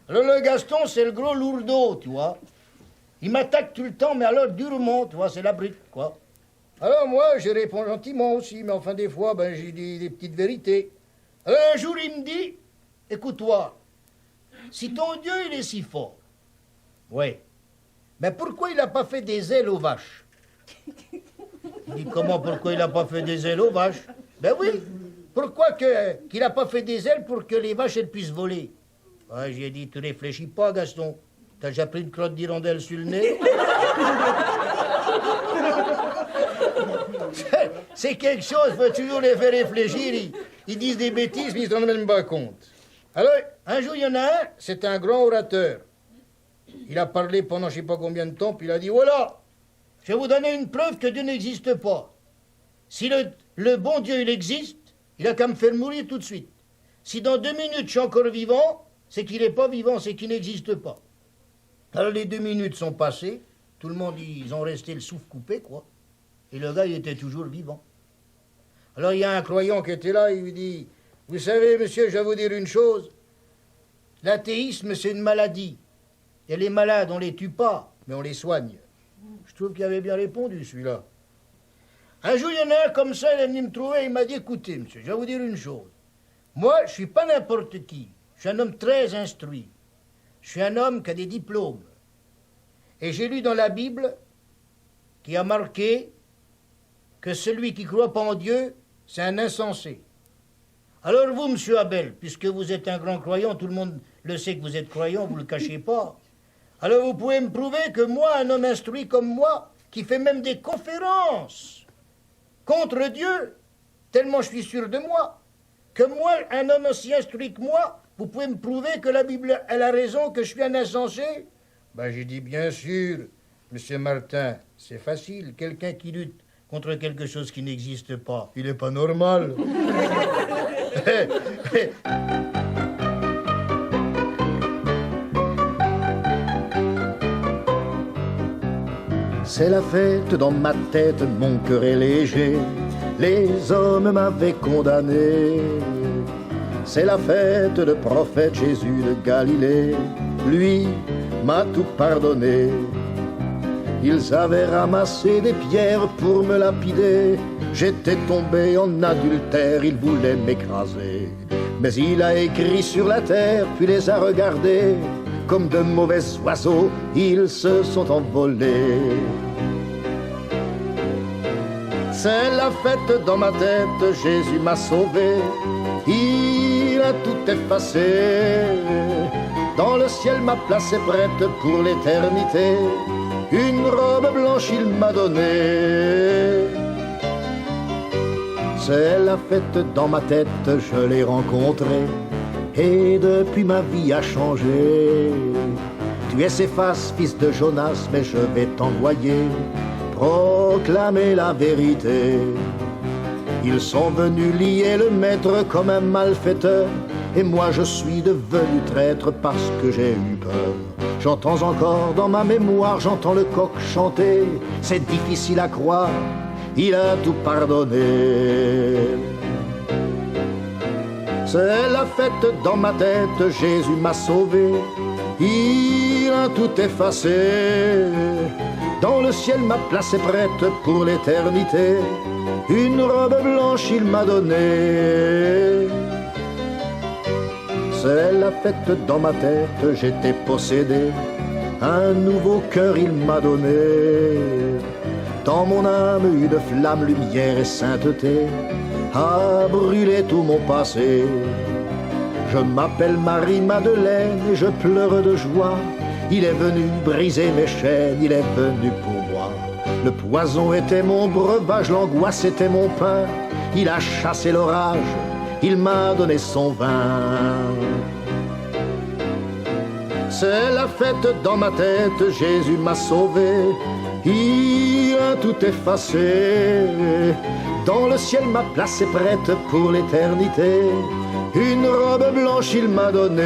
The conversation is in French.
Alors le Gaston, c'est le gros lourdeau, tu vois. Il m'attaque tout le temps, mais alors durement, tu vois, c'est la brute, quoi. Alors moi, je réponds gentiment aussi, mais enfin des fois, ben j'ai dit des petites vérités. Alors un jour, il me dit, écoute-toi, si ton Dieu, il est si fort, ouais, mais pourquoi il n'a pas fait des ailes aux vaches? Il dit, comment, pourquoi il n'a pas fait des ailes aux vaches? Ben oui, pourquoi qu'il n'a pas fait des ailes pour que les vaches, elles puissent voler? Ouais, j'ai dit, tu réfléchis pas, Gaston. T'as déjà pris une crotte d'hirondelle sur le nez? C'est quelque chose, faut toujours les faire réfléchir. Ils disent des bêtises, mais ils ne s'en rendent même pas compte. Alors, un jour, il y en a un, c'est un grand orateur. Il a parlé pendant je ne sais pas combien de temps, puis il a dit, voilà, je vais vous donner une preuve que Dieu n'existe pas. Si le bon Dieu, il existe, il a qu'à me faire mourir tout de suite. Si dans 2 minutes, je suis encore vivant, c'est qu'il n'est pas vivant, c'est qu'il n'existe pas. Alors, les 2 minutes sont passées, tout le monde, ils ont resté le souffle coupé, quoi. Et le gars, il était toujours vivant. Alors, il y a un croyant qui était là, il lui dit, vous savez, monsieur, je vais vous dire une chose. L'athéisme, c'est une maladie. Et les malades, on les tue pas, mais on les soigne. Je trouve qu'il avait bien répondu, celui-là. Un jour, il y en a un comme ça, il est venu me trouver, il m'a dit, écoutez, monsieur, je vais vous dire une chose. Moi, je suis pas n'importe qui. Je suis un homme très instruit. Je suis un homme qui a des diplômes. Et j'ai lu dans la Bible qui a marqué que celui qui ne croit pas en Dieu, c'est un insensé. Alors vous, monsieur Abel, puisque vous êtes un grand croyant, tout le monde le sait que vous êtes croyant, vous ne le cachez pas. Alors vous pouvez me prouver que moi, un homme instruit comme moi, qui fait même des conférences contre Dieu, tellement je suis sûr de moi, que moi, un homme aussi instruit que moi, vous pouvez me prouver que la Bible, elle a raison, que je suis un insensé? Ben j'ai dit, bien sûr, monsieur Martin, c'est facile, quelqu'un qui lutte contre quelque chose qui n'existe pas, il n'est pas normal. C'est la fête dans ma tête, mon cœur est léger. Les hommes m'avaient condamné. C'est la fête de prophète Jésus de Galilée. Lui m'a tout pardonné. Ils avaient ramassé des pierres pour me lapider. J'étais tombé en adultère, ils voulaient m'écraser. Mais il a écrit sur la terre, puis les a regardés. Comme de mauvais oiseaux, ils se sont envolés. C'est la fête dans ma tête, Jésus m'a sauvé. Il a tout effacé. Dans le ciel, ma place est prête pour l'éternité. Une robe blanche il m'a donnée. C'est la fête dans ma tête, je l'ai rencontré. Et depuis ma vie a changé. Tu es Céphas, fils de Jonas, mais je vais t'envoyer proclamer la vérité. Ils sont venus lier le maître comme un malfaiteur. Et moi je suis devenu traître parce que j'ai eu peur. J'entends encore dans ma mémoire, j'entends le coq chanter. C'est difficile à croire, il a tout pardonné. C'est la fête dans ma tête, Jésus m'a sauvé. Il a tout effacé. Dans le ciel, ma place est prête pour l'éternité. Une robe blanche il m'a donnée. C'est la fête dans ma tête, j'étais possédé. Un nouveau cœur il m'a donné. Dans mon âme une flamme, lumière et sainteté a brûlé tout mon passé. Je m'appelle Marie-Madeleine et je pleure de joie. Il est venu briser mes chaînes, il est venu pour moi. Le poison était mon breuvage, l'angoisse était mon pain. Il a chassé l'orage, il m'a donné son vin. C'est la fête dans ma tête, Jésus m'a sauvé. Il a tout effacé. Dans le ciel, ma place est prête pour l'éternité. Une robe blanche il m'a donnée.